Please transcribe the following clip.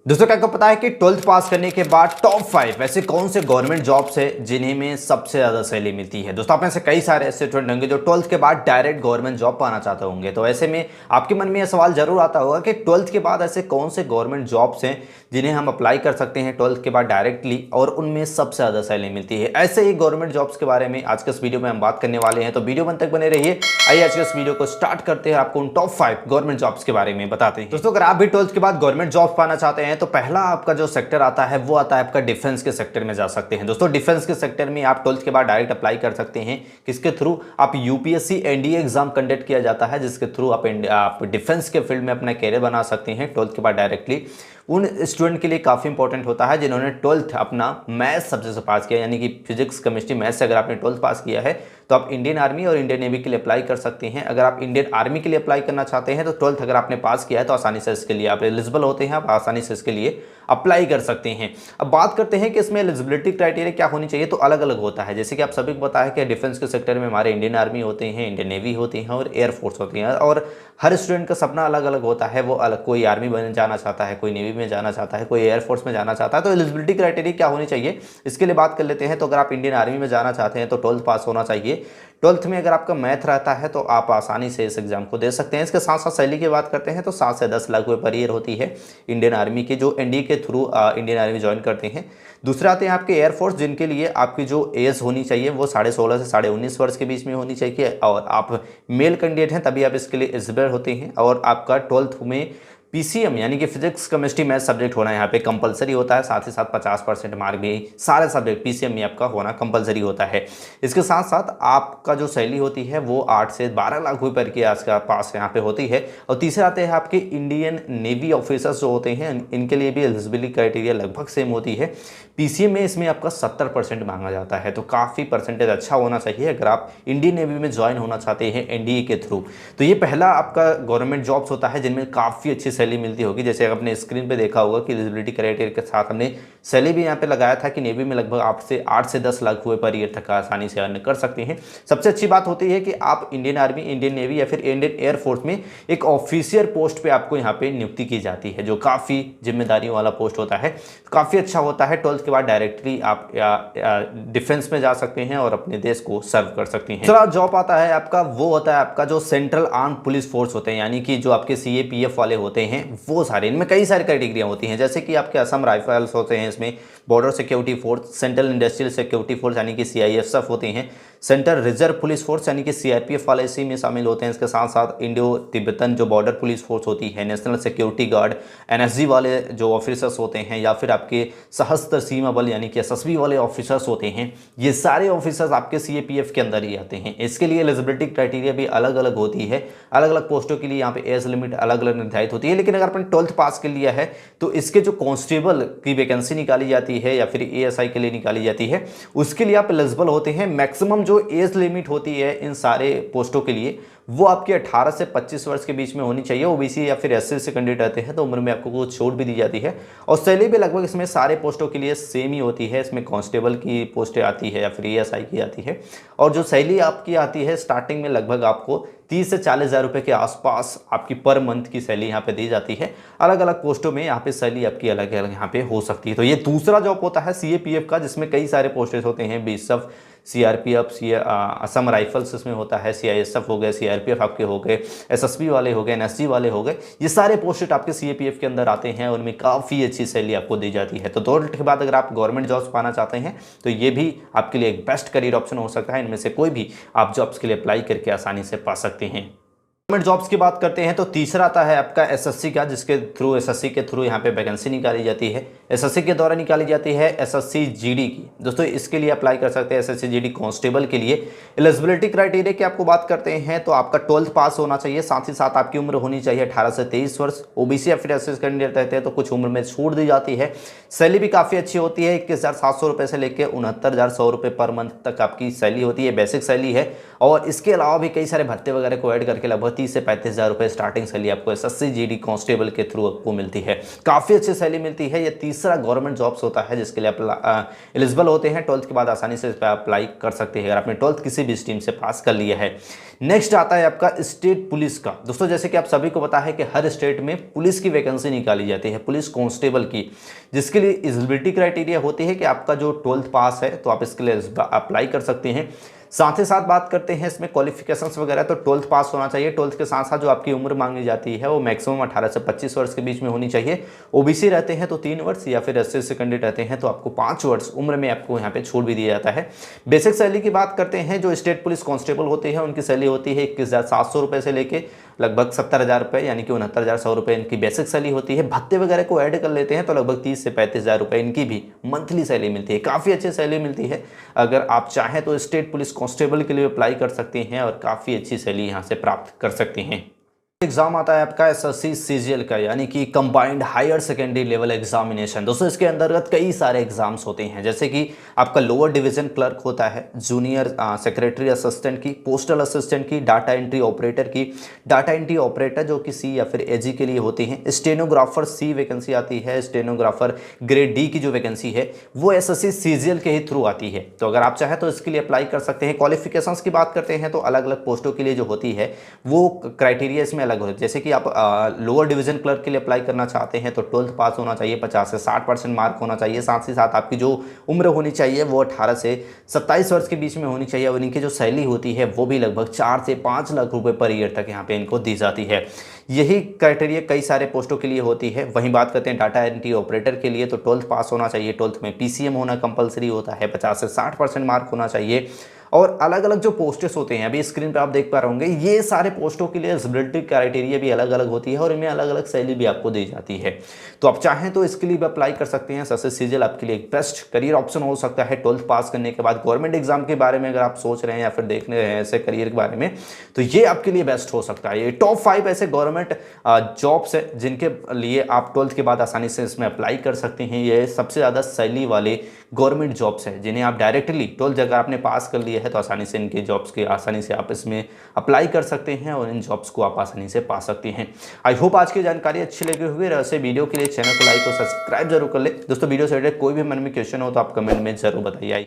दोस्तों क्या आपको पता है कि 12th पास करने के बाद टॉप 5 ऐसे कौन से गवर्नमेंट जॉब्स है जिन्हें में सबसे ज्यादा सैलरी मिलती है। दोस्तों आप में से कई सारे ऐसे स्टूडेंट होंगे जो 12th के बाद डायरेक्ट गवर्नमेंट जॉब पाना चाहते होंगे। तो ऐसे में आपके मन में यह सवाल जरूर आता होगा कि 12th के बाद ऐसे कौन से गवर्नमेंट जॉब्स हैं जिन्हें हम अप्लाई कर सकते हैं 12th के बाद डायरेक्टली और उनमें सबसे ज्यादा सैलरी मिलती है। ऐसे ही गवर्नमेंट जॉब्स के बारे में आज के इस वीडियो में हम बात करने वाले हैं, तो वीडियो बन तक बने रहिए। आइए आज के इस वीडियो को स्टार्ट करते हैं, आपको उन टॉप 5 गवर्नमेंट जॉब्स के बारे में बताते हैं। दोस्तों अगर आप भी 12th के बाद गवर्नमेंट जॉब पाना चाहते हैं तो पहला आपका जो सेक्टर आता है वो आता है आपका डिफेंस के सेक्टर में जा सकते हैं। दोस्तों डिफेंस के सेक्टर में आप 12th के बाद डायरेक्ट अप्लाई कर सकते हैं। किसके थ्रू? आप यूपीएससी एनडीए एग्जाम कंडक्ट किया जाता है जिसके थ्रू आप डिफेंस के फील्ड में अपना कैरियर बना सकते हैं 12th के बाद डायरेक्टली। उन स्टूडेंट के लिए काफ़ी इंपॉर्टेंट होता है जिन्होंने 12th अपना मैथ्स सब्जेक्ट से पास किया, यानी कि फिजिक्स केमिस्ट्री मैथ्स से अगर आपने 12th पास किया है तो आप इंडियन आर्मी और इंडियन नेवी के लिए अप्लाई कर सकते हैं। अगर आप इंडियन आर्मी के लिए अप्लाई करना चाहते हैं तो 12th अगर आपने पास किया है तो आसानी से इसके लिए आप एलिजिबल होते हैं, आप आसानी से इसके लिए अप्लाई कर सकते हैं। अब बात करते हैं कि इसमें एलिजिबिलिटी क्राइटेरिया क्या होनी चाहिए, तो अलग अलग होता है। जैसे कि आप सभी को पता है कि डिफेंस के सेक्टर में हमारे इंडियन आर्मी होते हैं, इंडियन नेवी होती है और एयरफोर्स होती है, और हर स्टूडेंट का सपना अलग अलग होता है। वो अलग, कोई आर्मी बन जाना चाहता है, कोई नेवी में जाना चाहता है, कोई एयरफोर्स में जाना चाहता है। तो एलिजिबिलिटी क्राइटेरिया क्या होनी चाहिए इसके लिए बात कर लेते हैं। तो अगर आप इंडियन आर्मी में जाना चाहते हैं तो 12th पास होना चाहिए। 12th में अगर आपका मैथ रहता है तो आप आसानी से इस एग्जाम को दे सकते हैं। इसके साथ साथ सैलरी की बात करते हैं तो 7 से 10 लाख रुपए पर ईयर होती है इंडियन आर्मी के, जो एनडीए के थ्रू इंडियन आर्मी ज्वाइन करते हैं। दूसरे आते हैं आपके एयरफोर्स, जिनके लिए आपकी जो एज होनी चाहिए वो 16.5 से 19.5 वर्ष के बीच में होनी चाहिए, और आप मेल कैंडिडेट हैं तभी आप इसके लिए एलिजिबल होते हैं। और आपका 12th में पीसीएम यानी कि फिजिक्स केमिस्ट्री मैथ सब्जेक्ट होना यहाँ पे कंपलसरी होता है। साथ ही साथ 50% मार्क भी सारे सब्जेक्ट पीसीएम में आपका होना कंपलसरी होता है। इसके साथ साथ आपका जो सैलरी होती है वो 8 से 12 लाख रुपए के आसपास यहाँ पे होती है। और तीसरे आते हैं आपके इंडियन नेवी ऑफिसर्स जो होते हैं, इनके लिए भी एलिजिबिलिटी क्राइटेरिया लगभग सेम होती है। पीसीएम में इसमें आपका 70% मांगा जाता है, तो काफ़ी परसेंटेज अच्छा होना चाहिए अगर आप इंडियन नेवी में ज्वाइन होना चाहते हैं एनडीए के थ्रू। तो ये पहला आपका गवर्नमेंट जॉब्स होता है जिनमें काफ़ी अच्छी सैलरी मिलती होगी। जैसे आपने स्क्रीन पे देखा होगा कि एलिजिबिलिटी क्राइटेरिया के साथ हमने सैलरी भी यहाँ पे लगाया था कि नेवी में लगभग आपसे 8 से 10 लाख रुपए पर ईयर तक आसानी से अर्न कर सकते हैं। सबसे अच्छी बात होती है कि आप इंडियन आर्मी, इंडियन नेवी या फिर इंडियन एयरफोर्स में एक ऑफिसियर पोस्ट पे आपको यहाँ पे नियुक्ति की जाती है, जो काफ़ी जिम्मेदारियों वाला पोस्ट होता है, काफ़ी अच्छा होता है। 12th के बाद डायरेक्टली आप डिफेंस में जा सकते हैं और अपने देश को सर्व कर सकते हैं। दूसरा जॉब आता है आपका, वो होता है आपका जो सेंट्रल आर्म पुलिस फोर्स होते हैं, यानी कि जो आपके सीएपीएफ वाले होते हैं वो सारे। इनमें कई सारी कैटेगरियां होती हैं, जैसे कि आपके असम राइफल्स होते हैं, इसमें border security force, central industrial security force यानी कि सीआईएसएफ होते हैं, सेंट्रल रिजर्व पुलिस फोर्स यानी कि सीआरपीएफ वाले इसी में शामिल होते हैं। इसके साथ साथ इंडो तिब्बतन जो बॉर्डर पुलिस फोर्स होती है, नेशनल सिक्योरिटी गार्ड एनएसजी वाले जो ऑफिसर्स होते हैं, या फिर आपके सशस्त्र सीमा बल यानी कि एसएसबी वाले ऑफिसर्स होते हैं, ये सारे ऑफिसर्स आपके सीएपीएफ के अंदर ही आते हैं। इसके लिए एलिजिबिलिटी क्राइटेरिया भी अलग अलग होती है, अलग अलग पोस्टों के लिए यहाँ पे एज लिमिट अलग अलग निर्धारित होती है। लेकिन अगर आपने 12th पास कर लिया है तो इसके जो कांस्टेबल की वैकेंसी निकाली जाती है या फिर एएसआई के लिए निकाली जाती है, उसके लिए आप एलिजिबल होते हैं। मैक्सिमम जो एज लिमिट होती है इन सारे पोस्टों के लिए वो आपके 18 से 25 वर्ष के बीच में होनी चाहिए। ओबीसी या फिर एससी से कैंडिडेट रहते हैं तो उम्र में आपको कुछ छूट भी दी जाती है। और सैलरी भी लगभग इसमें सारे पोस्टों के लिए सेम ही होती है। इसमें कांस्टेबल की पोस्टें आती है या फिर एएसआई की आती है, और जो सैलरी आपकी आती है स्टार्टिंग में लगभग आपको 30 से 40 हज़ार रुपये के आसपास आपकी पर मंथ की सैलरी यहाँ पे दी जाती है। अलग अलग पोस्टों में यहाँ पे सैलरी आपकी अलग अलग यहाँ पे हो सकती है। तो ये दूसरा जॉब होता है सीएपीएफ का, जिसमें कई सारे पोस्टेज होते हैं, बीएसएफ, सीआरपीएफ, असम राइफल्स इसमें होता है, सीआईएसएफ हो गए, सीआरपीएफ आपके हो गए, एसएसबी वाले हो गए, एनएसजी वाले हो गए। ये सारे पोस्टेड आपके सीएपीएफ के अंदर आते हैं और उनमें काफ़ी अच्छी सैलरी आपको दी जाती है। तो 12th के बाद अगर आप गवर्नमेंट जॉब्स पाना चाहते हैं तो ये भी आपके लिए एक बेस्ट करियर ऑप्शन हो सकता है। इनमें से कोई भी आप जॉब्स के लिए अप्लाई करके आसानी से पा सकते हैं। गवर्नमेंट जॉब्स की बात करते हैं तो तीसरा आता है आपका एसएससी का, जिसके थ्रू एसएससी के थ्रू यहाँ पे वैकेंसी निकाली जाती है। एसएससी के द्वारा निकाली जाती है एसएससी जीडी की। दोस्तों इसके लिए अप्लाई कर सकते हैं एसएससी जीडी कांस्टेबल के लिए। एलिजिबिलिटी क्राइटेरिया की आपको बात करते हैं तो आपका 12th पास होना चाहिए, साथ ही साथ आपकी उम्र होनी चाहिए 18 से 23 वर्ष। ओबीसी या फिर एससी कैंडिडेट रहते हैं तो कुछ उम्र में छूट दी जाती है। सैलरी भी काफ़ी अच्छी होती है, 21,700 रुपये से लेकर 69,100 रुपये पर मंथ तक आपकी सैलरी होती है, बेसिक सैलरी है। और इसके अलावा भी कई सारे भत्ते वगैरह को ऐड करके लगभग 30 से 35 हज़ार रुपये स्टार्टिंग सैलरी आपको एसएससी जीडी कांस्टेबल के थ्रू आपको मिलती है। काफ़ी अच्छी सैलरी मिलती है। ये 30 तीसरा गवर्नमेंट जॉब्स होता है जिसके लिए एलिजिबल होते हैं, 12th के बाद आसानी से इस पर अप्लाई कर सकते हैं अगर आपने 12th किसी भी स्ट्रीम से पास कर लिया है। नेक्स्ट आता है आपका स्टेट पुलिस का। दोस्तों जैसे कि आप सभी को पता है कि हर स्टेट में पुलिस की वैकेंसी निकाली जाती है, पुलिस कांस्टेबल की, जिसके लिए एलिजिबिलिटी क्राइटेरिया होती है कि आपका जो 12th पास है तो आप इसके लिए अप्लाई कर सकते हैं। साथ ही साथ बात करते हैं इसमें क्वालिफिकेशंस वगैरह, तो 12th पास होना चाहिए। 12th के साथ साथ जो आपकी उम्र मांगी जाती है वो मैक्सिमम 18 से 25 वर्ष के बीच में होनी चाहिए। ओबीसी रहते हैं तो 3 वर्ष, या फिर एससी एसटी कैंडिडेट रहते हैं तो आपको 5 वर्ष उम्र में आपको यहाँ पे छूट भी दिया जाता है। बेसिक सैलरी की बात करते हैं, जो स्टेट पुलिस कांस्टेबल होते हैं उनकी सैलरी होती है 21,700 रुपये से लेके लगभग 70,000 रुपये, यानी कि 69,100 रुपये इनकी बेसिक सैलरी होती है। भत्ते वगैरह को ऐड कर लेते हैं तो लगभग 30 से 35,000 रुपये इनकी भी मंथली सैलरी मिलती है। काफ़ी अच्छी सैलरी मिलती है। अगर आप चाहें तो स्टेट पुलिस कांस्टेबल के लिए अप्लाई कर सकते हैं और काफ़ी अच्छी सैलरी यहाँ से प्राप्त कर सकते हैं। एग्जाम आता है आपका एसएससी सीजीएल का, यानी कि combined higher secondary level examination. दोस्तों इसके अंतर्गत कई सारे एग्जाम्स होते हैं, जैसे कि आपका लोअर डिवीजन क्लर्क होता है, जूनियर सेक्रेटरी असिस्टेंट की, पोस्टल असिस्टेंट की, डाटा एंट्री ऑपरेटर की, डाटा एंट्री ऑपरेटर जो कि सी या फिर एजी के लिए होते हैं, स्टेनोग्राफर सी वैकेंसी आती है, स्टेनोग्राफर ग्रेड डी की जो वैकेंसी है वो एसएससी सीजीएल के ही थ्रू आती है। तो अगर आप चाहें तो इसके लिए अप्लाई कर सकते हैं। क्वालिफिकेशंस की बात करते हैं तो अलग अलग पोस्टों के लिए जो होती है वो क्राइटेरिया इसमें अलग होता है। जैसे कि आप लोअर डिवीजन क्लर्क के लिए अप्लाई करना चाहते हैं तो 12th पास होना चाहिए, 50 से 60% मार्क होना चाहिए। साथ ही साथ आपकी जो उम्र होनी चाहिए वो 18 से 27 वर्ष के बीच में होनी चाहिए, और इनकी जो सैलरी होती है वो भी लगभग 4 से 5 लाख रुपए पर ईयर तक यहाँ पे इनको दी जाती है। यही क्राइटेरिया कई सारे पोस्टों के लिए होती है। वहीं बात करते हैं डाटा एंट्री ऑपरेटर के लिए, तो 12th पास होना चाहिए, 12th में पीसीएम होना कंपलसरी होता है, 50 से 60% मार्क होना चाहिए। और अलग अलग जो पोस्टेस होते हैं अभी स्क्रीन पे आप देख पा रहे होंगे, ये सारे पोस्टों के लिए एलिजिबिलिटी क्राइटेरिया भी अलग अलग होती है और इनमें अलग अलग सैलरी भी आपको दी जाती है। तो आप चाहें तो इसके लिए भी अप्लाई कर सकते हैं। एसएससी सीजीएल आपके लिए एक बेस्ट करियर ऑप्शन हो सकता है 12th पास करने के बाद। गवर्नमेंट एग्जाम के बारे में अगर आप सोच रहे हैं या फिर देख रहे हैं ऐसे करियर के बारे में, तो ये आपके लिए बेस्ट हो सकता है। ये टॉप 5 ऐसे गवर्नमेंट जॉब्स है जिनके लिए आप 12th के बाद आसानी से इसमें अप्लाई कर सकते हैं। ये सबसे ज़्यादा सैलरी वाले गवर्नमेंट जॉब्स है जिन्हें आप डायरेक्टली 12th अगर आपने पास कर लिया है तो आसानी से इनके जॉब्स के आसानी से आप इसमें अप्लाई कर सकते हैं और इन जॉब्स को आप आसानी से पा सकते हैं। आई होप आज की जानकारी अच्छी लगी हुई। ऐसे वीडियो के लिए चैनल को लाइक और सब्सक्राइब जरूर कर ले। दोस्तों वीडियो से रिलेटेड कोई भी मन में क्वेश्चन हो तो आप कमेंट में जरूर बताइए।